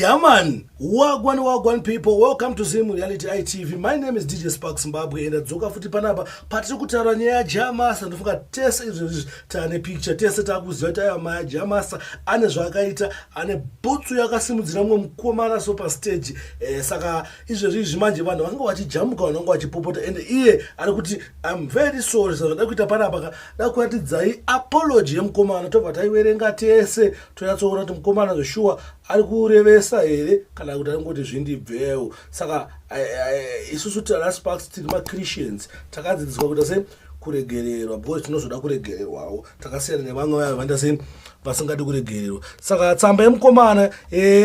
Yeah, man. Wagwan people. Welcome to Zim Reality ITV. My name is DJ Spark Zimbabwe. And adzoka futi panapa patiri kutaura nyaya Jamasa. Ndofunga tese izvi tane picture tese takuziva taya maya Jamasa ane zvakaita ane bhutsu yakasimudzira mumwe mukomana so pa stage. Saka izvi manje vanhu vakanga vachijamuka vanenge vachipopota and iye ari kuti I'm very sorry. Saka ndakuita panapa ndakuratidzai apology yemukomana tobva taiverenga tese tonatsoona kuti mukomana zveshuwa ari kurevesa here kana kuti angoti zvindibvewo. Saka isusu tana Sparks tiri maChristians takadzidziswa kuti se kuregererwa because tinozoda kuregererwawo takasiyana nevamwe vaya vanda se vasingadi kuregererwa. Saka tsamba yemukomana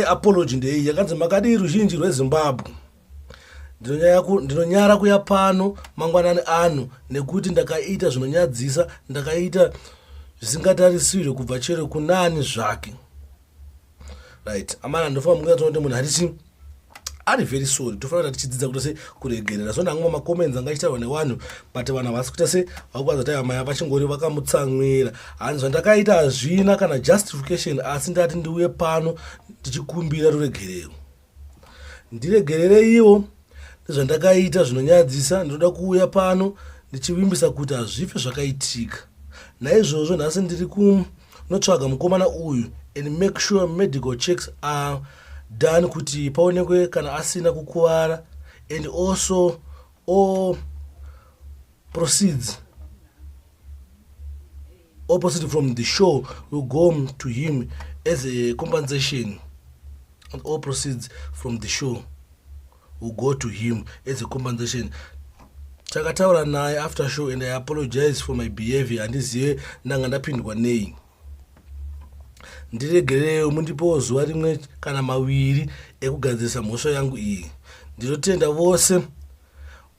apology ndei yakanzi makadi ruzhinji rweZimbabwe ndinonyara kuya pano mangwanani ano nekuti ndakaita zvinonyadzisa ndakaita zvisingatarisirwe kubva chero kunani zvake. Right, amana ndofa munga tonde munhu harichi ari very sorry tofanira tichidzidza kuti se kuregerera so ndangoma comments angachitawa nevanhu but vanhu havasi kuita se vakwaza taya maya pachingori vakamutsamwira hanzi zvandakaita hazvina kana justification asi ndati ndiuye pano tichikumbira ruregerero ndiregerere ivo ndezvandakaita zvinonyadzisa ndinoda kuuya pano ndichivimbisa kuti hazvife zvakaitika naizvozvo nhasi ndiri kunotsvaga mukomana uyu and make sure medical checks are done kuti paonekwe kana asina kukuwara and also all proceeds opposite from the show will go to him as a compensation and all proceeds from the show will go to him as a compensation. Takataura naye after show and I apologize for my behavior handizive ndanga ndapindwa nei ndiregerewo mundipowo zuva rimwe kana maviri ekugadzirisa mhosva yangu iyi. Ndinotenda vose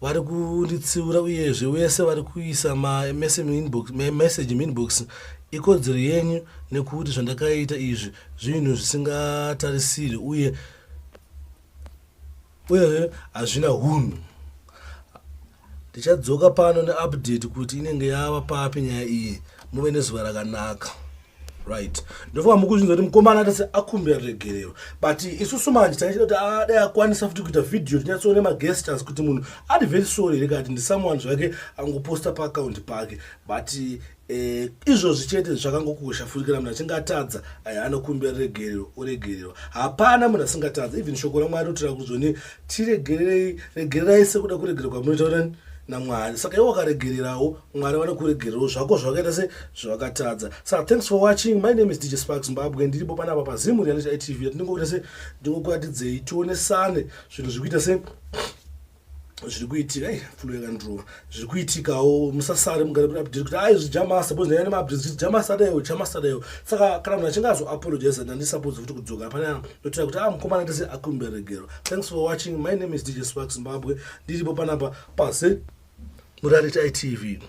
vari kunditsiura uyezve wese vari kuisa message inbox ikodzero yenyu nekuti zvandakaita izvi zvinhu zvisingatarisiri uye hazvina hunhu. Ndichadzoka pano neupdate kuti inenge yava papi nyaya iyi muve nezuva rakanaka. Right, ndofunga mukuzvinzwa kuti mukomana atase akumbira ruregerero but isusu manje taichida kuti adai akwanisa futi kuita video tinyatsoone magestures kuti munhu ari very sorry here kati ndisomeone zvake angoposta paaccount pake but izvozvi chete zvakangokosha futi kana munhu achinge atadza anokumbira uregerero hapana munhu asingatadza even shoko raMwari rinotaura kuti zvoni tiregererai sekuda kuregererwa munoita naMwari. Saka iwo wakaregererawo Mwari vanokuregererawo zvako zvakaita se zvakatadza. Saka thanks for watching. My name is DJ Spark Zimbabwe and ndiripo panapa pa Zim Reality ITV. Ndingokuita se ndingokuratidzei tionesane zvinhu zvikuita se zviri kuitika fulo yakandrova zviri kuitikawo musasare mugare update kuti izvi Jamasa suppose ndine ma-updates Jamasa dayo. Saka kana munhu achinge apologize ndandisuppose futi kudzoka panapa ndotaura kuti mukomana ndese akumbira ruregerero. Thanks for watching. My name is DJ Spark Zimbabwe ndiripo panapa pa Zim Reality ITV.